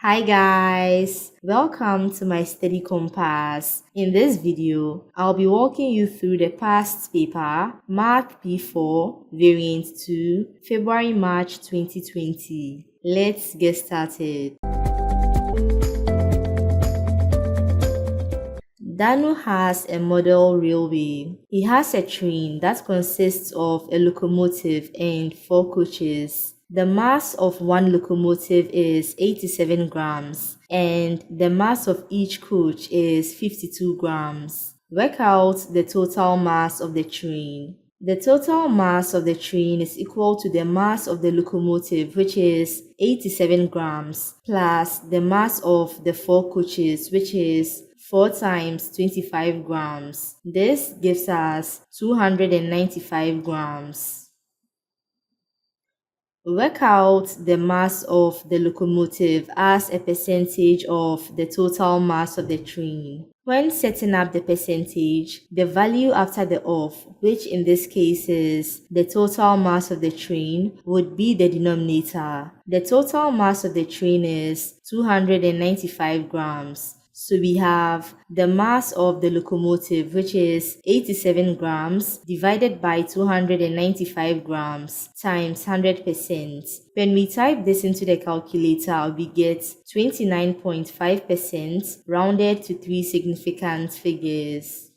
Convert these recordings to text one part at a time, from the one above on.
Hi guys, welcome to my study compass. In this video, I'll be walking you through the past paper, Math P4, Variant 2, February March 2020. Let's get started. Danu has a model railway. He has a train that consists of a locomotive and 4 coaches. The mass of one locomotive is 87 grams and the mass of each coach is 52 grams. Work out the total mass of the train. The total mass of the train is equal to the mass of the locomotive, which is 87 grams, plus the mass of the 4 coaches, which is 4 times 25 grams. This gives us 295 grams. Work out the mass of the locomotive as a percentage of the total mass of the train. When setting up the percentage, the value after the off, which in this case is the total mass of the train, would be the denominator. The total mass of the train is 295 grams. So we have the mass of the locomotive, which is 87 grams divided by 295 grams times 100%. When we type this into the calculator, we get 29.5% rounded to 3 significant figures.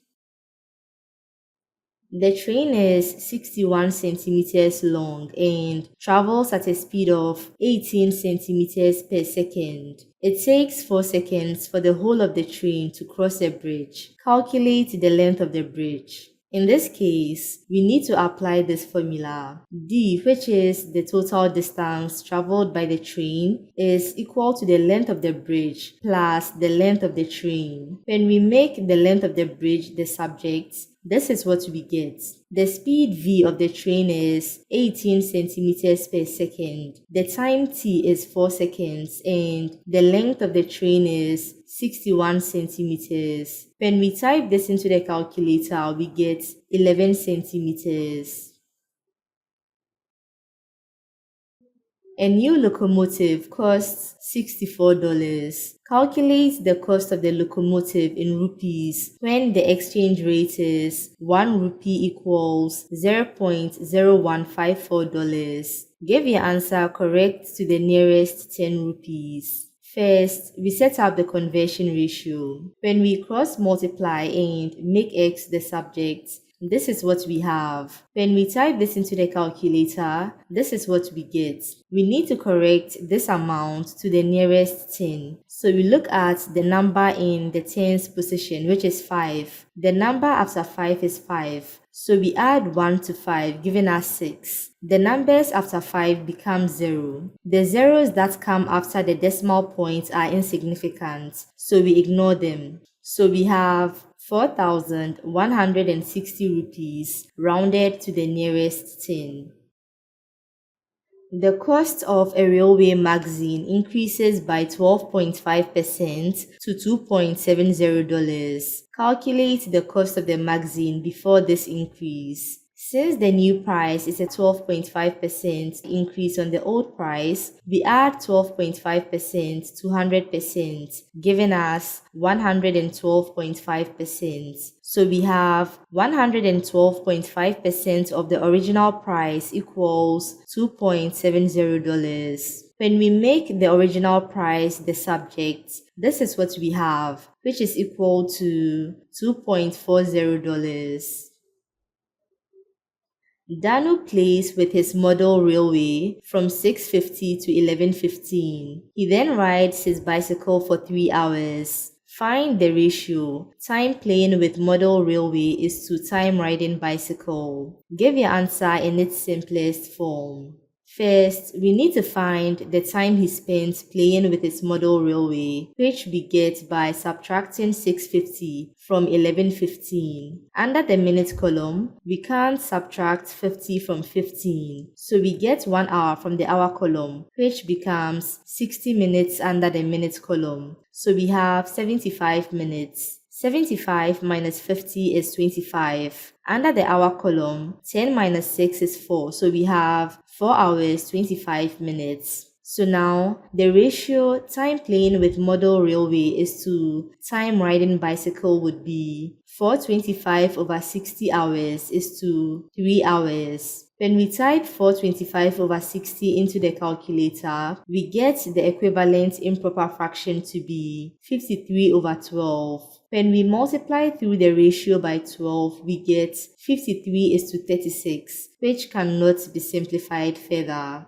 The train is 61 centimeters long and travels at a speed of 18 centimeters per second. It takes 4 seconds for the whole of the train to cross a bridge. Calculate the length of the bridge. In this case, we need to apply this formula. D, which is the total distance traveled by the train, is equal to the length of the bridge plus the length of the train. When we make the length of the bridge the subject, this is what we get. The speed v of the train is 18 centimeters per second. The time t is 4 seconds and the length of the train is 61 centimeters. When we type this into the calculator, we get 11 centimeters. A new locomotive costs $64. Calculate the cost of the locomotive in rupees when the exchange rate is 1 rupee equals $0.0154. Give your answer correct to the nearest 10 rupees. First, we set up the conversion ratio. When we cross multiply and make x the subject, this is what we have. When we type this into the calculator, this is what we get. We need to correct this amount to the nearest 10. So we look at the number in the tens position, which is 5. The number after 5 is 5. So we add 1 to 5, giving us 6. The numbers after 5 become 0. The zeros that come after the decimal point are insignificant, so we ignore them. So we have 4,160 rupees rounded to the nearest 10. The cost of a railway magazine increases by 12.5% to $2.70. Calculate the cost of the magazine before this increase. Since the new price is a 12.5% increase on the old price, we add 12.5% to 100%, giving us 112.5%. So we have 112.5% of the original price equals $2.70. When we make the original price the subject, this is what we have, which is equal to $2.40. Danu plays with his model railway from 6:50 to 11:15. He then rides his bicycle for 3 hours. Find the ratio. Time playing with model railway is to time riding bicycle. Give your answer in its simplest form. First, we need to find the time he spent playing with his model railway, which we get by subtracting 650 from 11:15. Under the minute column, we can't subtract 50 from 15, so we get 1 hour from the hour column, which becomes 60 minutes under the minute column. So we have 75 minutes. 75 minus 50 is 25. Under the hour column, 10 minus 6 is 4, so we have 4 hours 25 minutes. So now, the ratio time playing with model railway is to time riding bicycle would be 425 over 60 hours is to 3 hours. When we type 425 over 60 into the calculator, we get the equivalent improper fraction to be 53 over 12. When we multiply through the ratio by 12, we get 53 is to 36, which cannot be simplified further.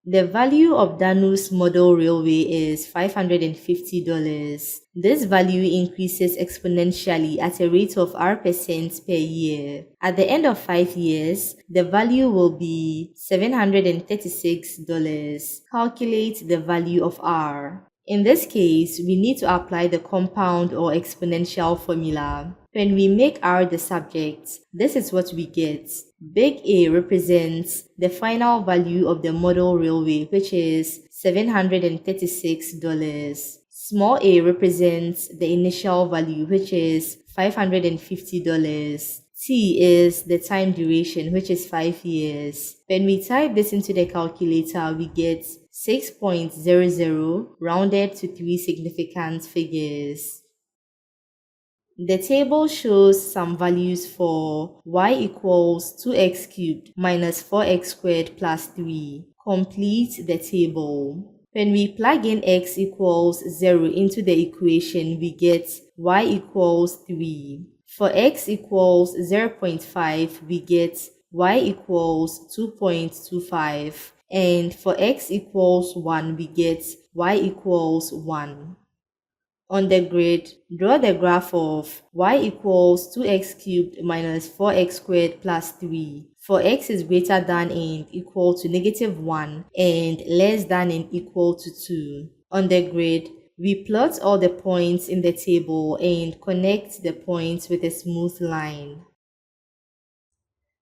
The value of Danu's model railway is $550. This value increases exponentially at a rate of R% per year. At the end of 5 years, the value will be $736. Calculate the value of R. In this case, we need to apply the compound or exponential formula. When we make R the subject, this is what we get. Big A represents the final value of the model railway, which is $736. Small a represents the initial value, which is $550. T is the time duration, which is 5 years. When we type this into the calculator, we get 6.00 rounded to 3 significant figures. The table shows some values for y equals 2x cubed minus 4x squared plus 3. Complete the table. When we plug in x equals 0 into the equation, we get y equals 3. For x equals 0.5, we get y equals 2.25. And for x equals 1, we get y equals 1. On the grid, draw the graph of y equals 2x cubed minus 4x squared plus 3 for x is greater than and equal to -1 and less than and equal to 2. On the grid, we plot all the points in the table and connect the points with a smooth line.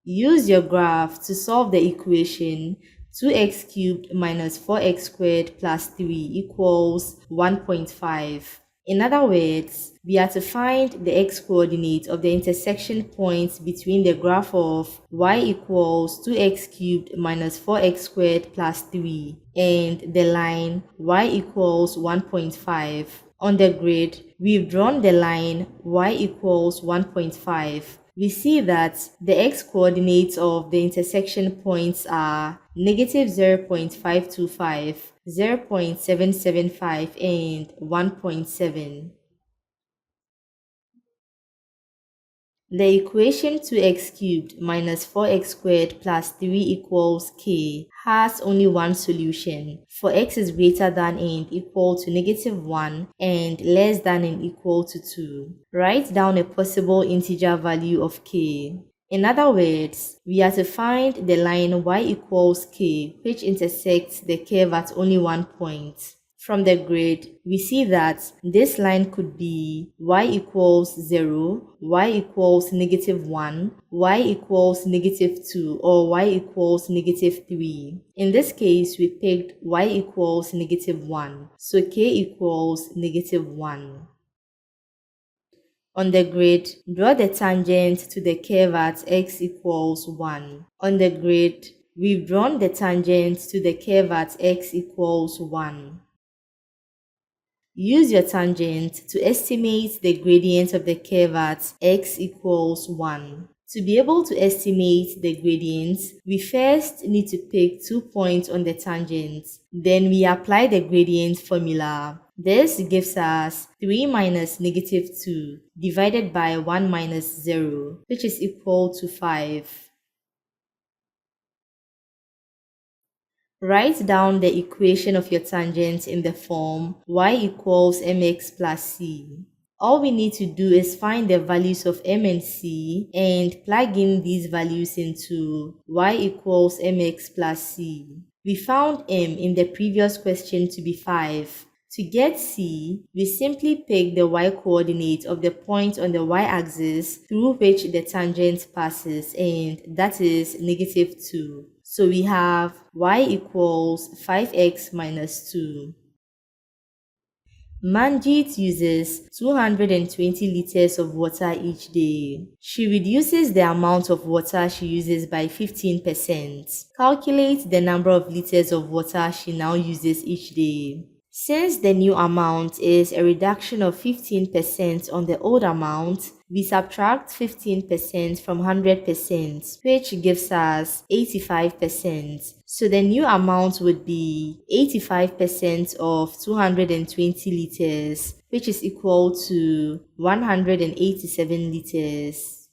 Use your graph to solve the equation 2x cubed minus 4x squared plus 3 equals 1.5. In other words, we are to find the x-coordinate of the intersection points between the graph of y equals 2x cubed minus 4x squared plus 3 and the line y equals 1.5. On the grid, we've drawn the line y equals 1.5. We see that the x-coordinates of the intersection points are -0.525, 0.775, and 1.7. The equation 2x cubed minus 4x squared plus 3 equals k has only one solution. For x is greater than and equal to -1 and less than and equal to 2. Write down a possible integer value of k. In other words, we are to find the line y equals k, which intersects the curve at only one point. From the grid, we see that this line could be y equals 0, y equals -1, y equals -2, or y equals -3. In this case, we picked y equals -1, so k equals -1. On the grid, draw the tangent to the curve at x equals 1. On the grid, we've drawn the tangent to the curve at x equals 1. Use your tangent to estimate the gradient of the curve at x equals 1. To be able to estimate the gradient, we first need to pick 2 points on the tangent. Then we apply the gradient formula. This gives us 3 minus -2 divided by 1 minus 0, which is equal to 5. Write down the equation of your tangent in the form y equals mx plus c. All we need to do is find the values of m and c and plug in these values into y equals mx plus c. We found m in the previous question to be 5. To get c, we simply pick the y-coordinate of the point on the y-axis through which the tangent passes, and that is -2. So we have y equals 5x minus 2. Manjit uses 220 liters of water each day. She reduces the amount of water she uses by 15%. Calculate the number of liters of water she now uses each day. Since the new amount is a reduction of 15% on the old amount, we subtract 15% from 100%, which gives us 85%. So the new amount would be 85% of 220 liters, which is equal to 187 liters.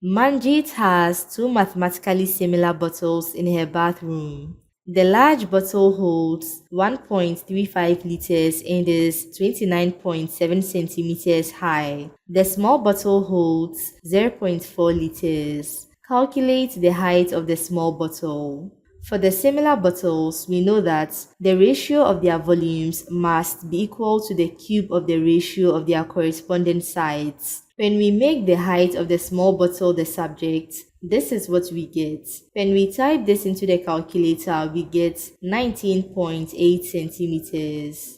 Manjit has two mathematically similar bottles in her bathroom. The large bottle holds 1.35 liters and is 29.7 centimeters high. The small bottle holds 0.4 liters. Calculate the height of the small bottle. For the similar bottles, we know that the ratio of their volumes must be equal to the cube of the ratio of their corresponding sides. When we make the height of the small bottle the subject, this is what we get. When we type this into the calculator, we get 19.8 centimeters.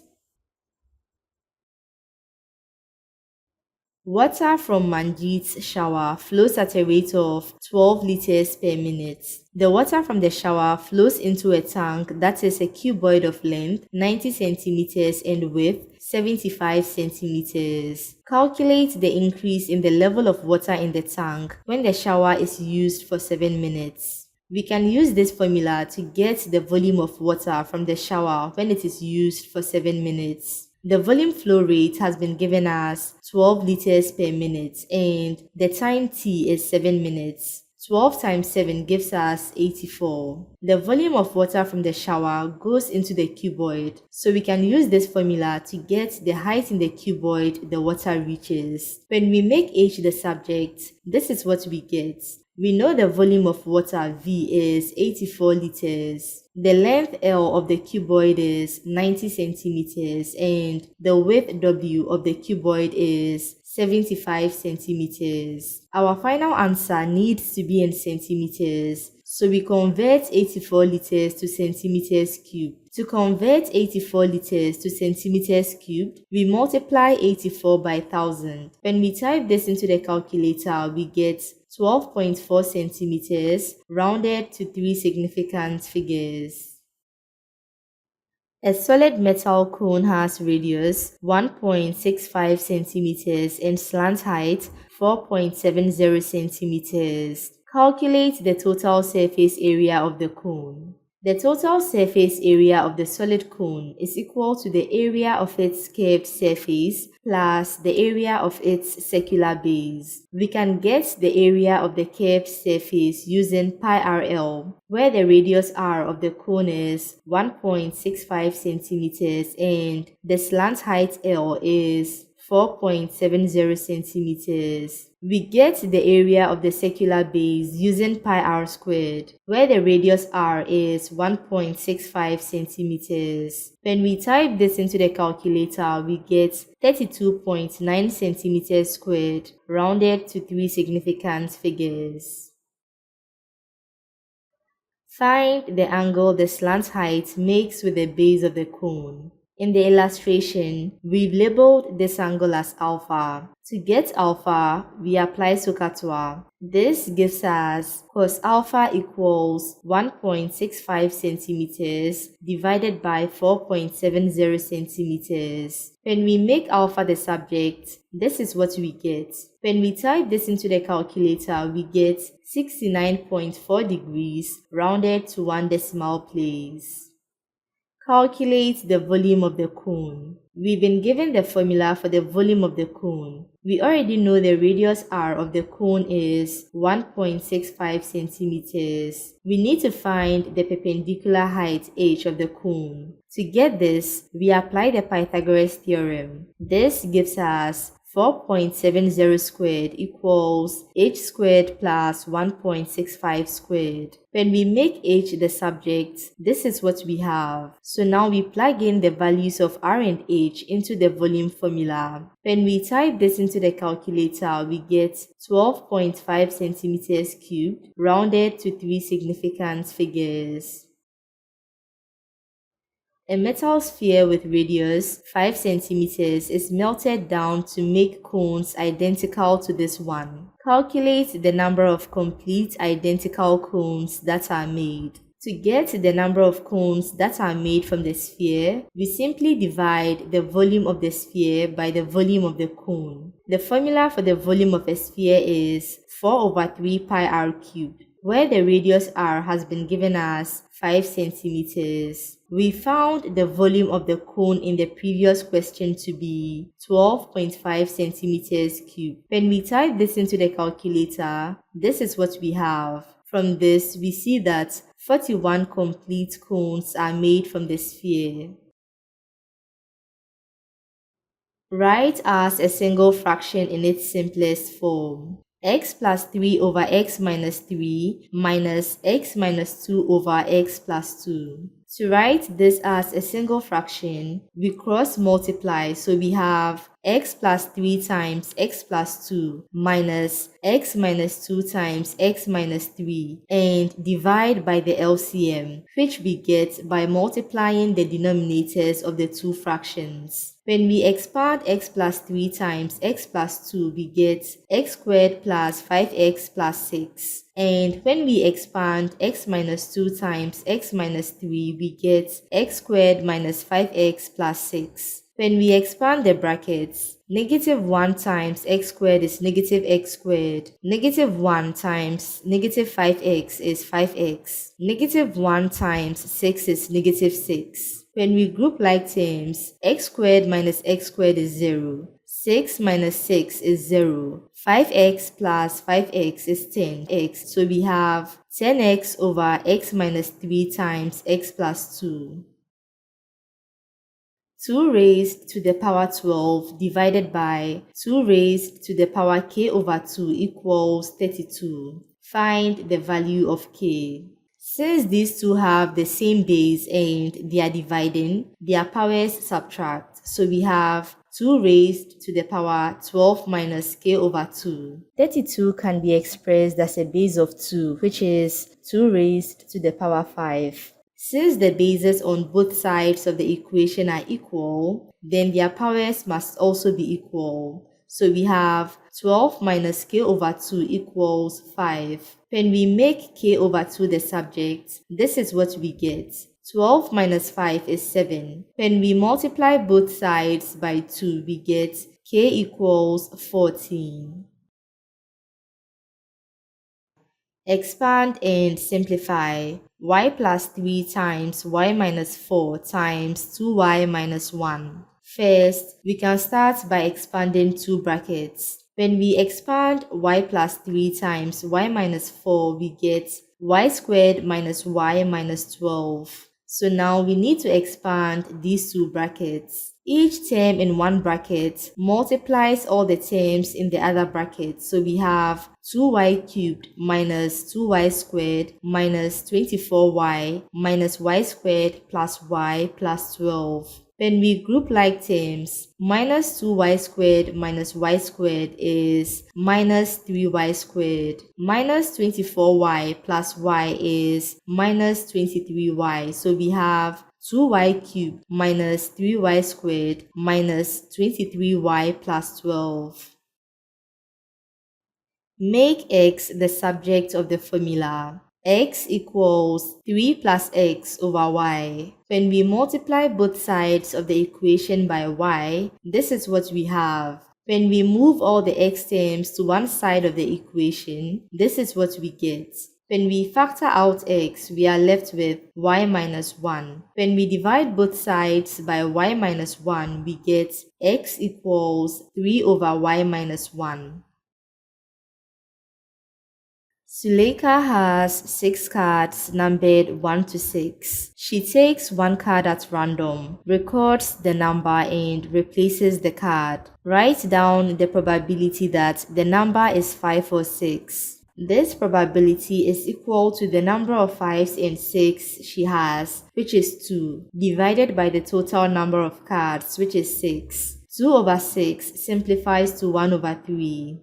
Water from Manjit's shower flows at a rate of 12 liters per minute. The water from the shower flows into a tank that is a cuboid of length 90 centimeters and width 75 centimeters. Calculate the increase in the level of water in the tank when the shower is used for 7 minutes. We can use this formula to get the volume of water from the shower when it is used for 7 minutes. The volume flow rate has been given as 12 liters per minute and the time t is 7 minutes. 12 times 7 gives us 84. The volume of water from the shower goes into the cuboid, so we can use this formula to get the height in the cuboid the water reaches. When we make h the subject, this is what we get. We know the volume of water V is 84 liters. The length L of the cuboid is 90 centimeters and the width W of the cuboid is 75 centimeters. Our final answer needs to be in centimeters, so we convert 84 liters to centimeters cubed. To convert 84 liters to centimeters cubed, we multiply 84 by 1000. When we type this into the calculator, we get 12.4 centimeters rounded to 3 significant figures. A solid metal cone has radius 1.65 centimeters and slant height 4.70 centimeters. Calculate the total surface area of the cone. The total surface area of the solid cone is equal to the area of its curved surface plus the area of its circular base. We can get the area of the curved surface using pi RL, where the radius r of the cone is 1.65 centimeters and the slant height L is 4.70 centimeters. We get the area of the circular base using pi r squared, where the radius r is 1.65 centimeters. When we type this into the calculator, we get 32.9 centimeters squared, rounded to 3 significant figures. Find the angle the slant height makes with the base of the cone. In the illustration, we've labeled this angle as alpha. To get alpha, we apply SOHCAHTOA. This gives us cos alpha equals 1.65 centimeters divided by 4.70 centimeters. When we make alpha the subject, this is what we get. When we type this into the calculator, we get 69.4 degrees rounded to 1 decimal place. Calculate the volume of the cone. We've been given the formula for the volume of the cone. We already know the radius r of the cone is 1.65 centimeters. We need to find the perpendicular height h of the cone. To get this, we apply the Pythagoras theorem. This gives us 4.70 squared equals h squared plus 1.65 squared. When we make h the subject, this is what we have. So now we plug in the values of r and h into the volume formula. When we type this into the calculator, we get 12.5 centimeters cubed, rounded to 3 significant figures. A metal sphere with radius 5 centimeters is melted down to make cones identical to this one. Calculate the number of complete identical cones that are made. To get the number of cones that are made from the sphere, we simply divide the volume of the sphere by the volume of the cone. The formula for the volume of a sphere is 4/3 pi r cubed, where the radius r has been given as 5 centimeters. We found the volume of the cone in the previous question to be 12.5 centimeters cubed. When we type this into the calculator, this is what we have. From this, we see that 41 complete cones are made from the sphere. Write as a single fraction in its simplest form. X plus 3 over x minus 3 minus x minus 2 over x plus 2. To write this as a single fraction, we cross multiply, so we have x plus 3 times x plus 2 minus x minus 2 times x minus 3 and divide by the LCM, which we get by multiplying the denominators of the two fractions. When we expand x plus 3 times x plus 2, we get x squared plus 5x plus 6. And when we expand x minus 2 times x minus 3, we get x squared minus 5x plus 6. When we expand the brackets, negative 1 times x squared is negative x squared. Negative 1 times negative 5x is 5x. Negative 1 times 6 is negative 6. When we group like terms, x squared minus x squared is 0. 6 minus 6 is 0. 5x plus 5x is 10x. So we have 10x over x minus 3 times x plus 2. 2 raised to the power 12 divided by 2 raised to the power k over 2 equals 32. Find the value of k. Since these two have the same base and they are dividing, their powers subtract. So we have 2 raised to the power 12 minus k over 2. 32 can be expressed as a base of 2, which is 2 raised to the power 5. Since the bases on both sides of the equation are equal, then their powers must also be equal. So we have 12 minus k over 2 equals 5. When we make k over 2 the subject, this is what we get. 12 minus 5 is 7. When we multiply both sides by 2, we get k equals 14. Expand and simplify. Y plus 3 times y minus 4 times 2y minus 1. First, we can start by expanding two brackets. When we expand y plus 3 times y minus 4, we get y squared minus y minus 12. So now we need to expand these two brackets. Each term in one bracket multiplies all the terms in the other bracket. So we have 2y cubed minus 2y squared minus 24y minus y squared plus y plus 12. When we group like terms, minus 2y squared minus y squared is minus 3y squared. Minus 24y plus y is minus 23y. So we have 2y cubed minus 3y squared minus 23y plus 12. Make x the subject of the formula. X equals 3 plus x over y. When we multiply both sides of the equation by y, this is what we have. When we move all the x terms to one side of the equation, this is what we get. When we factor out x, we are left with y minus 1. When we divide both sides by y minus 1, we get x equals 3 over y minus 1. Suleika has 6 cards numbered 1 to 6. She takes one card at random, records the number and replaces the card. Write down the probability that the number is 5 or 6. This probability is equal to the number of 5s and 6 she has, which is 2, divided by the total number of cards, which is 6. 2 over 6 simplifies to 1 over 3.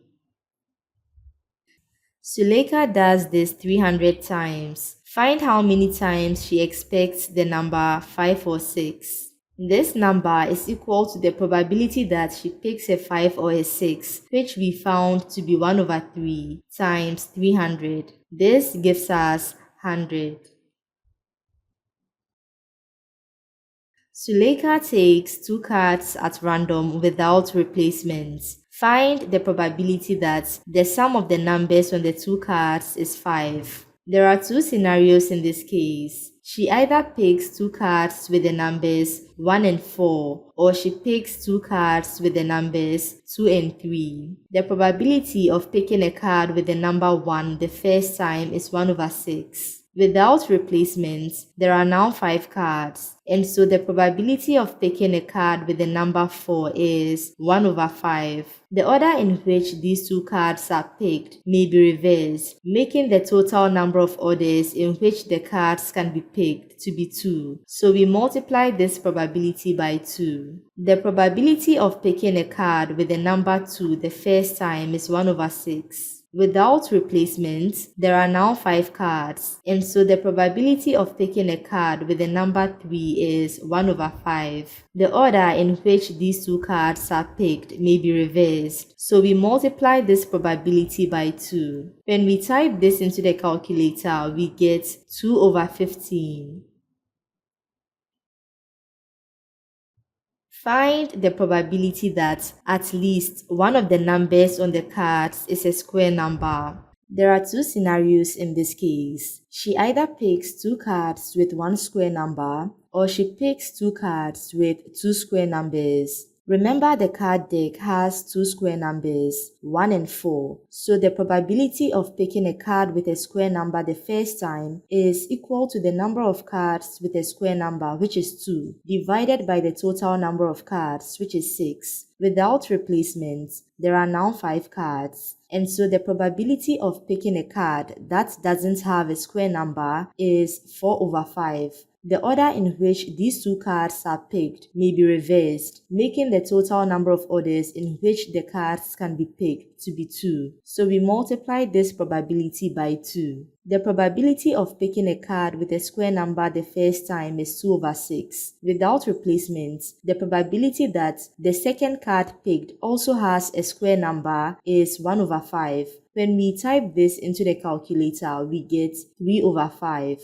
Suleika does this 300 times. Find how many times she expects the number 5 or 6. This number is equal to the probability that she picks a 5 or a 6, which we found to be 1 over 3 times 300. This gives us 100. Suleika takes 2 cards at random without replacements. Find the probability that the sum of the numbers on the 2 cards is 5. There are 2 scenarios in this case. She either picks 2 cards with the numbers 1 and 4, or she picks 2 cards with the numbers 2 and 3. The probability of picking a card with the number 1 the first time is 1 over 6. Without replacements, there are now 5 cards, and so the probability of picking a card with the number 4 is 1 over 5. The order in which these 2 cards are picked may be reversed, making the total number of orders in which the cards can be picked to be 2. So we multiply this probability by 2. The probability of picking a card with the number 2 the first time is 1 over 6. Without replacements, there are now 5 cards, and so the probability of picking a card with the number 3 is 1 over 5. The order in which these 2 cards are picked may be reversed, so we multiply this probability by 2. When we type this into the calculator, we get 2 over 15. Find the probability that at least one of the numbers on the cards is a square number. There are 2 scenarios in this case. She either picks 2 cards with 1 square number, or she picks 2 cards with 2 square numbers. Remember, the card deck has 2 square numbers, 1 and 4, so the probability of picking a card with a square number the first time is equal to the number of cards with a square number, which is 2, divided by the total number of cards, which is 6. Without replacements, there are now 5 cards, and so the probability of picking a card that doesn't have a square number is 4 over 5. The order in which these 2 cards are picked may be reversed, making the total number of orders in which the cards can be picked to be 2. So we multiply this probability by 2. The probability of picking a card with a square number the first time is 2 over 6. Without replacements, the probability that the second card picked also has a square number is 1 over 5. When we type this into the calculator, we get 3 over 5.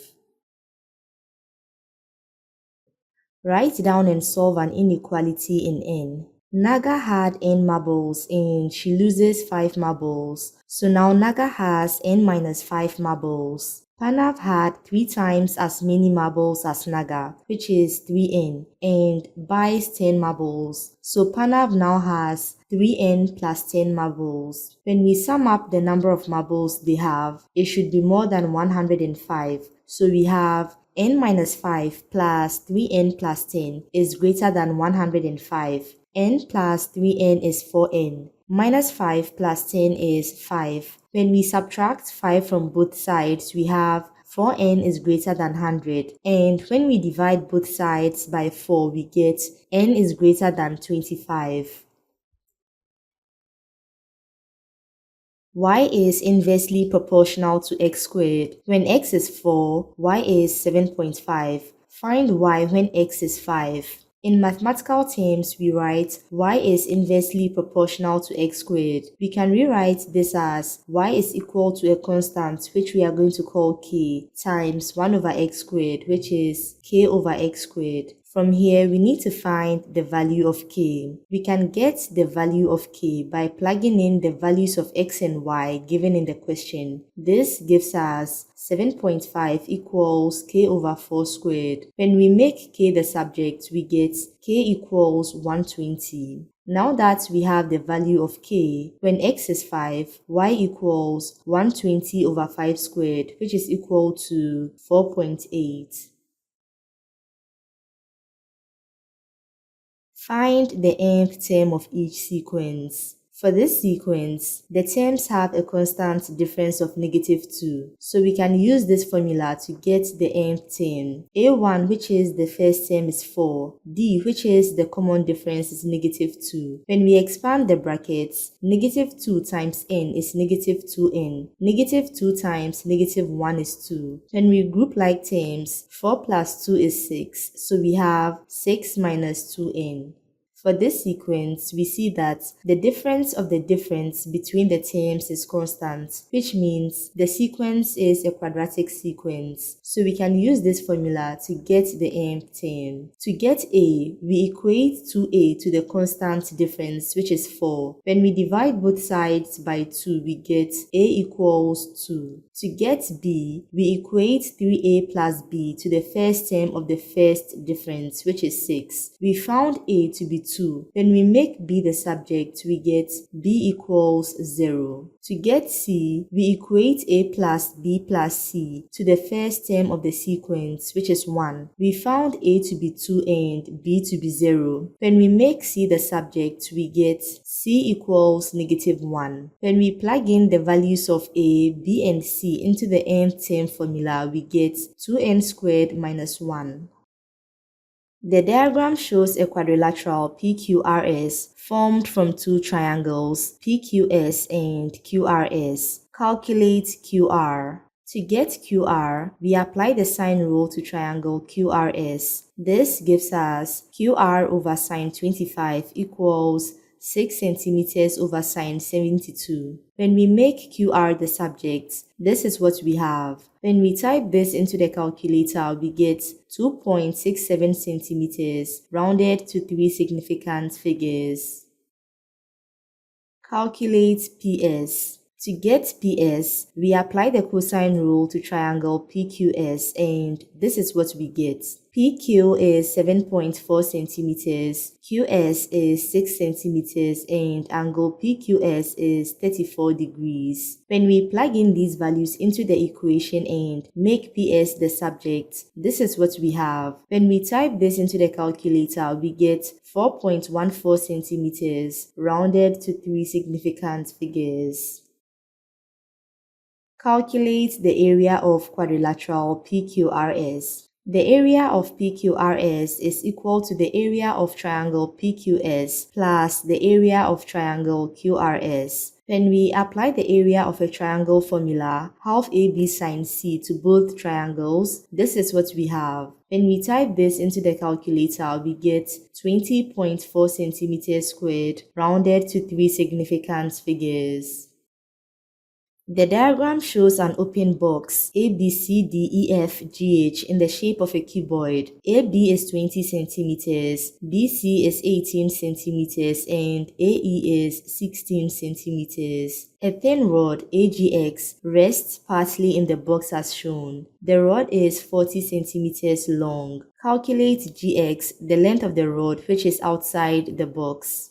Write down and solve an inequality in N. Naga had N marbles and she loses 5 marbles. So now Naga has N minus 5 marbles. Panav had 3 times as many marbles as Naga, which is 3N, and buys 10 marbles. So Panav now has 3N plus 10 marbles. When we sum up the number of marbles they have, it should be more than 105. So we have N minus 5 plus 3N plus 10 is greater than 105. N plus 3N is 4N. Minus 5 plus 10 is 5. When we subtract 5 from both sides, we have 4N is greater than 100. And when we divide both sides by 4, we get N is greater than 25. Y is inversely proportional to x squared. When x is 4, y is 7.5. Find y when x is 5. In mathematical terms, we write y is inversely proportional to x squared. We can rewrite this as y is equal to a constant, which we are going to call k, times 1 over x squared, which is k over x squared. From here, we need to find the value of k. We can get the value of k by plugging in the values of x and y given in the question. This gives us 7.5 equals k over 4 squared. When we make k the subject, we get k equals 120. Now that we have the value of k, when x is 5, y equals 120 over 5 squared, which is equal to 4.8. Find the nth term of each sequence. For this sequence, the terms have a constant difference of -2, so we can use this formula to get the nth term. A1, which is the first term, is 4. D, which is the common difference, is -2. When we expand the brackets, -2 times n is -2n. -2 times -1 is 2. When we group like terms, 4 plus 2 is 6, so we have 6 minus 2n. For this sequence, we see that the difference of the difference between the terms is constant, which means the sequence is a quadratic sequence. So we can use this formula to get the nth term. To get a, we equate 2a to the constant difference, which is 4. When we divide both sides by 2, we get a equals 2. To get b, we equate 3a plus b to the first term of the first difference, which is 6. We found a to be 2. When we make b the subject, we get b equals 0. To get c, we equate a plus b plus c to the first term of the sequence, which is 1. We found a to be 2 and b to be 0. When we make c the subject, we get c equals -1. When we plug in the values of a, b, and c into the nth term formula, we get 2n squared minus 1. The diagram shows a quadrilateral PQRS formed from two triangles PQS and QRS. Calculate QR. To get QR, we apply the sine rule to triangle QRS. This gives us QR over sine 25 equals 6 centimeters over sine 72. When we make QR the subject, this is what we have. When we type this into the calculator, we get 2.67 centimeters rounded to 3 significant figures. Calculate PS. To get PS, we apply the cosine rule to triangle PQS, and this is what we get. PQ is 7.4 centimeters, QS is 6 centimeters, and angle PQS is 34 degrees. When we plug in these values into the equation and make PS the subject, this is what we have. When we type this into the calculator, we get 4.14 centimeters rounded to 3 significant figures. Calculate the area of quadrilateral PQRS. The area of PQRS is equal to the area of triangle PQS plus the area of triangle QRS. When we apply the area of a triangle formula, half AB sine C to both triangles, this is what we have. When we type this into the calculator, we get 20.4 centimeters squared rounded to 3 significant figures. The diagram shows an open box A, B, C, D, E, F, G, H in the shape of a cuboid. AB is 20 centimeters, BC is 18 centimeters, and AE is 16 centimeters. A thin rod, AGX, rests partly in the box as shown. The rod is 40 centimeters long. Calculate GX, the length of the rod which is outside the box.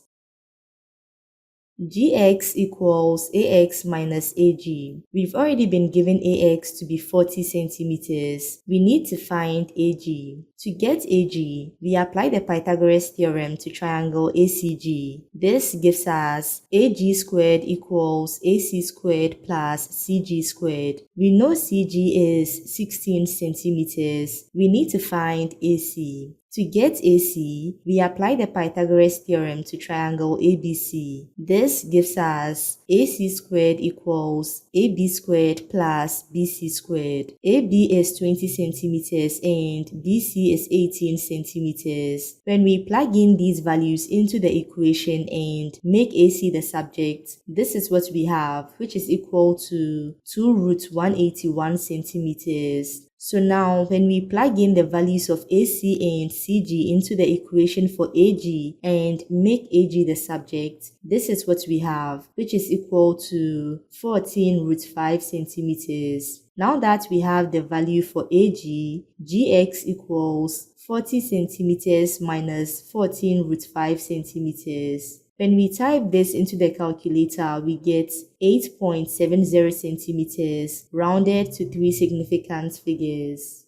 Gx equals Ax minus Ag. We've already been given Ax to be 40 centimeters. We need to find Ag. To get Ag, we apply the Pythagoras theorem to triangle ACG. This gives us Ag squared equals AC squared plus CG squared. We know CG is 16 centimeters. We need to find AC. To get AC, we apply the Pythagoras theorem to triangle ABC. This gives us AC squared equals AB squared plus BC squared. AB is 20 centimeters and BC is 18 centimeters. When we plug in these values into the equation and make AC the subject, this is what we have, which is equal to 2 root 181 centimeters. So now, when we plug in the values of AC and CG into the equation for AG and make AG the subject, this is what we have, which is equal to 14 root 5 centimeters. Now that we have the value for AG, GX equals 40 centimeters minus 14 root 5 centimeters. When we type this into the calculator, we get 8.70 centimeters rounded to 3 significant figures.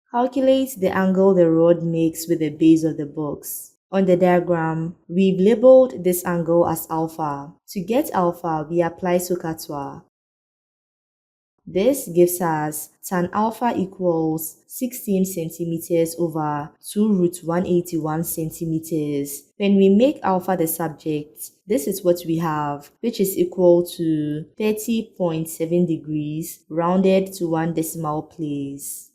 Calculate the angle the rod makes with the base of the box. On the diagram, we've labeled this angle as alpha. To get alpha, we apply SOHCAHTOA. This gives us tan alpha equals 16 centimeters over 2 root 181 centimeters. When we make alpha the subject, this is what we have, which is equal to 30.7 degrees rounded to 1 decimal place.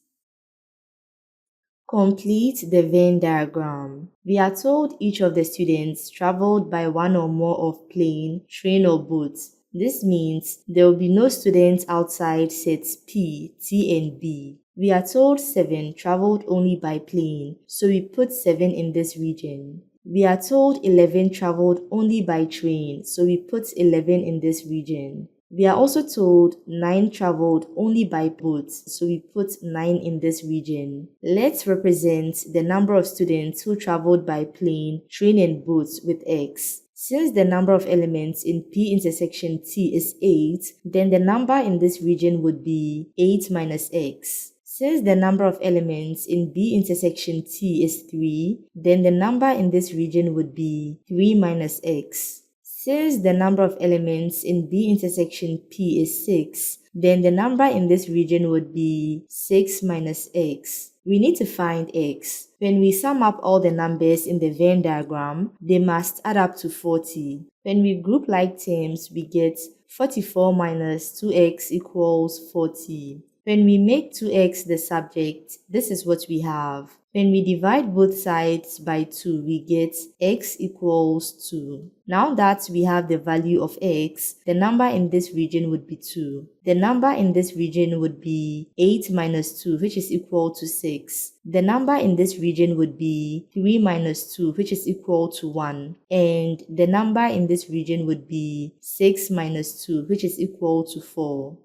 Complete the Venn diagram. We are told each of the students traveled by one or more of plane, train or boat. This means there will be no students outside sets P, T, and B. We are told 7 traveled only by plane, so we put 7 in this region. We are told 11 traveled only by train, so we put 11 in this region. We are also told 9 traveled only by boat, so we put 9 in this region. Let's represent the number of students who traveled by plane, train, and boat with X. Since the number of elements in P intersection T is 8, then the number in this region would be 8 minus X. Since the number of elements in B intersection T is 3, then the number in this region would be 3 minus X. Since the number of elements in B intersection P is 6, then the number in this region would be 6 minus X. We need to find X. When we sum up all the numbers in the Venn diagram, they must add up to 40. When we group like terms, we get 44 minus 2x equals 40. When we make 2x the subject, this is what we have. When we divide both sides by 2, we get x equals 2. Now that we have the value of x, the number in this region would be 2. The number in this region would be 8 minus 2, which is equal to 6. The number in this region would be 3 minus 2, which is equal to 1. And the number in this region would be 6 minus 2, which is equal to 4.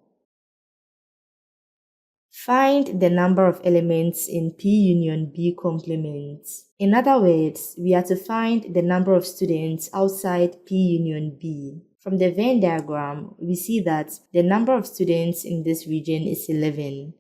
Find the number of elements in P union B complement. In other words, we are to find the number of students outside P union B. From the Venn diagram, we see that the number of students in this region is 11.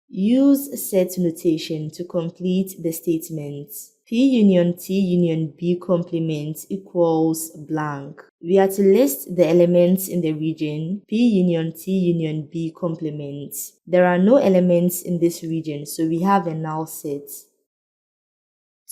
Use set notation to complete the statement. P union T union B complement equals blank. We are to list the elements in the region P union T union B complement. There are no elements in this region, so we have a null set.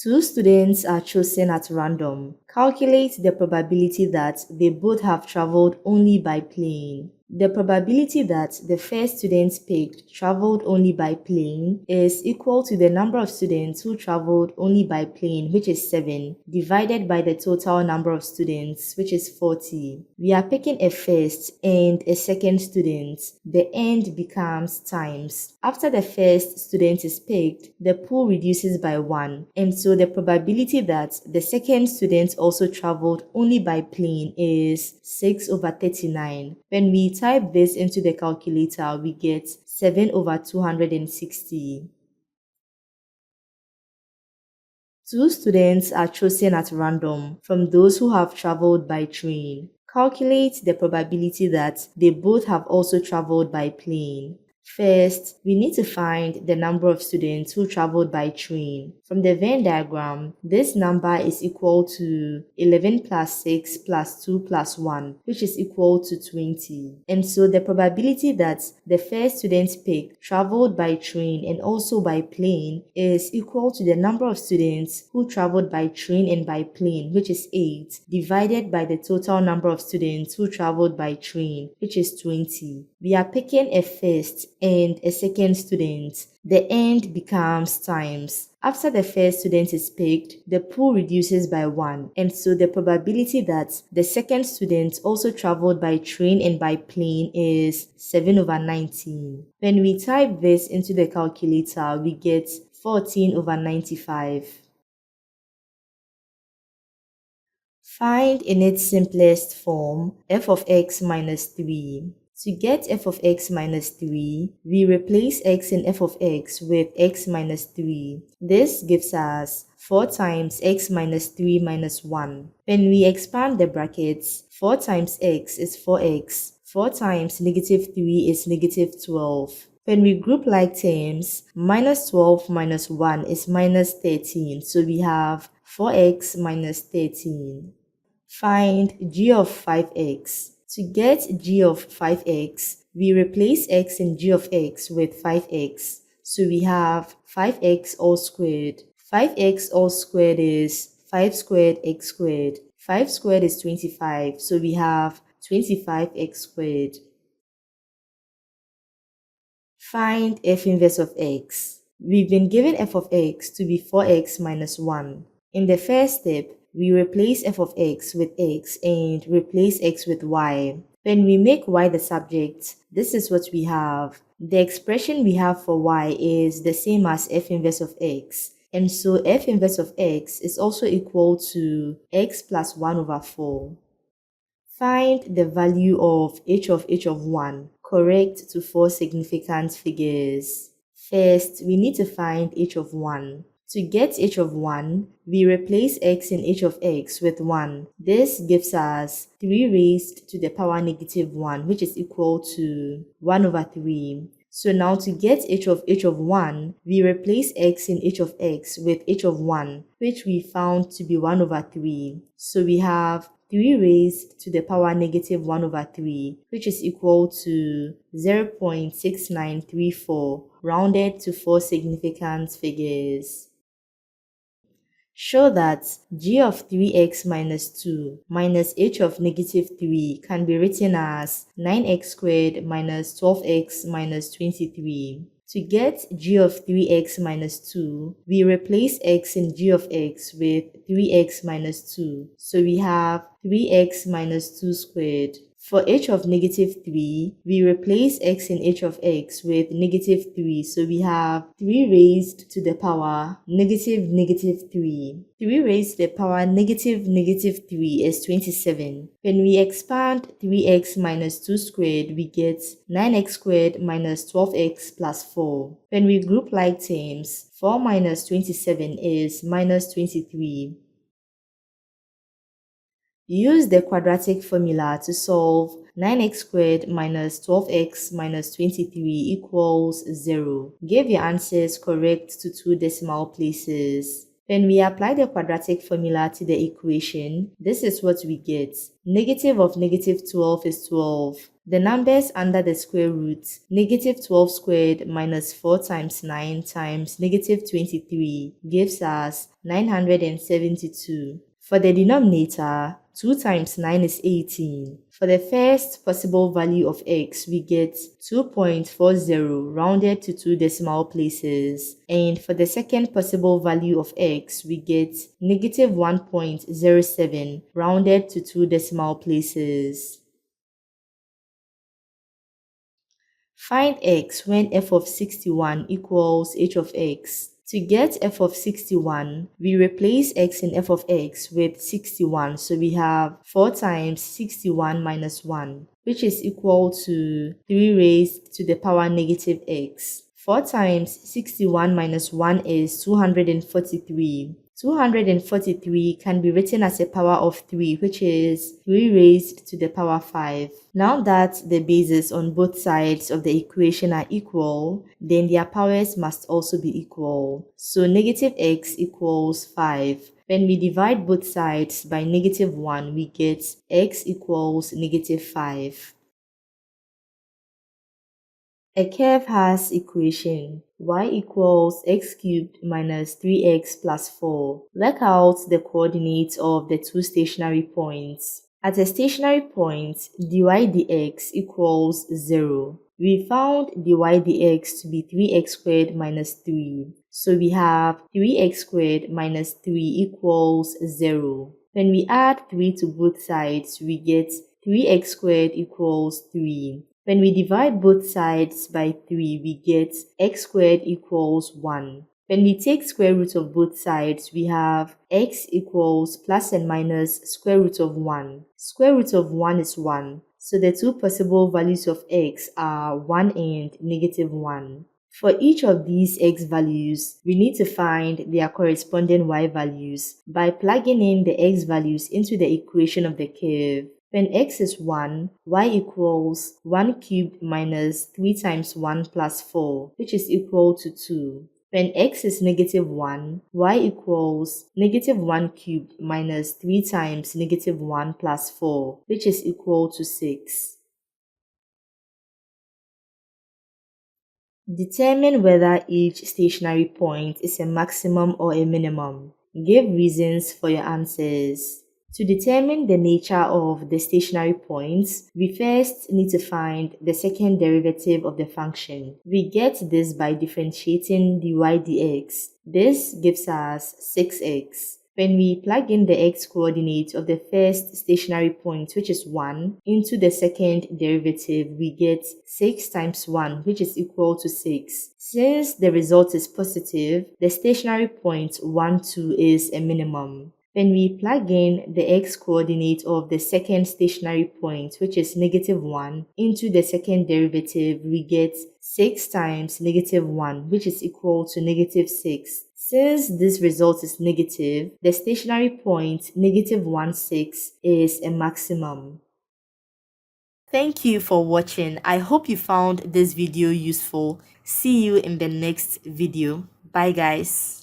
2 students are chosen at random. Calculate the probability that they both have traveled only by plane. The probability that the first student picked traveled only by plane is equal to the number of students who traveled only by plane, which is 7, divided by the total number of students, which is 40. We are picking a first and a second student. The end becomes times. After the first student is picked, the pool reduces by 1, and so the probability that the second student also traveled only by plane is 6 over 39. When we type this into the calculator, we get 7 over 260. 2 students are chosen at random from those who have traveled by train. Calculate the probability that they both have also traveled by plane. First, we need to find the number of students who traveled by train. From the Venn diagram, this number is equal to 11 plus 6 plus 2 plus 1, which is equal to 20. And so the probability that the first student picked traveled by train and also by plane is equal to the number of students who traveled by train and by plane, which is 8, divided by the total number of students who traveled by train, which is 20. We are picking a first and a second student. The end becomes times. After the first student is picked, the pool reduces by 1, and so the probability that the second student also traveled by train and by plane is 7 over 19. When we type this into the calculator, we get 14 over 95. Find in its simplest form f of x minus 3. To get f of x minus 3, we replace x in f of x with x minus 3. This gives us 4 times x minus 3 minus 1. When we expand the brackets, 4 times x is 4x. 4 times negative 3 is negative 12. When we group like terms, minus 12 minus 1 is minus 13, so we have 4x minus 13. Find g of 5x. To get g of 5x, we replace x in g of x with 5x. So we have 5x all squared. 5x all squared is 5 squared x squared. 5 squared is 25, so we have 25x squared. Find f inverse of x. We've been given f of x to be 4x minus 1. In the first step, we replace f of x with x and replace x with y. When we make y the subject, this is what we have. The expression we have for y is the same as f inverse of x. And so f inverse of x is also equal to x plus 1 over 4. Find the value of h of 1. Correct to 4 significant figures. First, we need to find h of 1. To get h of 1, we replace x in h of x with 1. This gives us 3 raised to the power negative 1, which is equal to 1 over 3. So now to get h of 1, we replace x in h of x with h of 1, which we found to be 1 over 3. So we have 3 raised to the power negative 1 over 3, which is equal to 0.6934, rounded to 4 significant figures. Show that g of 3x minus 2 minus h of negative 3 can be written as 9x squared minus 12x minus 23. To get g of 3x minus 2, we replace x in g of x with 3x minus 2. So we have 3x minus 2 squared. For h of negative 3, we replace x in h of x with negative 3. So we have 3 raised to the power negative 3. 3 raised to the power negative 3 is 27. When we expand 3x minus 2 squared, we get 9x squared minus 12x plus 4. When we group like terms, 4 minus 27 is minus 23. Use the quadratic formula to solve 9x squared minus 12x minus 23 equals 0. Give your answers correct to 2 decimal places. When we apply the quadratic formula to the equation, this is what we get. Negative of negative 12 is 12. The numbers under the square root, negative 12 squared minus 4 times 9 times negative 23 gives us 972. For the denominator, 2 times 9 is 18. For the first possible value of x, we get 2.40 rounded to 2 decimal places. And for the second possible value of x, we get negative 1.07 rounded to 2 decimal places. Find x when f of 61 equals h of x. To get f of 61, we replace x in f of x with 61, so we have 4 times 61 minus 1, which is equal to 3 raised to the power negative x. 4 times 61 minus 1 is 243. 243 can be written as a power of 3, which is 3 raised to the power 5. Now that the bases on both sides of the equation are equal, then their powers must also be equal. So negative x equals 5. When we divide both sides by negative 1, we get x equals negative 5. A curve has equation y equals x cubed minus 3x plus 4. Work out the coordinates of the two stationary points. At a stationary point, dy dx equals 0. We found dy dx to be 3x squared minus 3. So we have 3x squared minus 3 equals 0. When we add 3 to both sides, we get 3x squared equals 3. When we divide both sides by 3, we get x squared equals 1. When we take square root of both sides, we have x equals plus and minus square root of 1. Square root of 1 is 1, so the two possible values of x are 1 and negative 1. For each of these x values, we need to find their corresponding y values by plugging in the x values into the equation of the curve. When x is 1, y equals 1 cubed minus 3 times 1 plus 4, which is equal to 2. When x is negative 1, y equals negative 1 cubed minus 3 times negative 1 plus 4, which is equal to 6. Determine whether each stationary point is a maximum or a minimum. Give reasons for your answers. To determine the nature of the stationary points, we first need to find the second derivative of the function. We get this by differentiating dy dx. This gives us 6x. When we plug in the x-coordinate of the first stationary point, which is 1, into the second derivative, we get 6 times 1, which is equal to 6. Since the result is positive, the stationary point 1, 2 is a minimum. When we plug in the x-coordinate of the second stationary point, which is negative 1, into the second derivative, we get 6 times negative 1, which is equal to negative 6. Since this result is negative, the stationary point negative 1, 6 is a maximum. Thank you for watching. I hope you found this video useful. See you in the next video. Bye guys.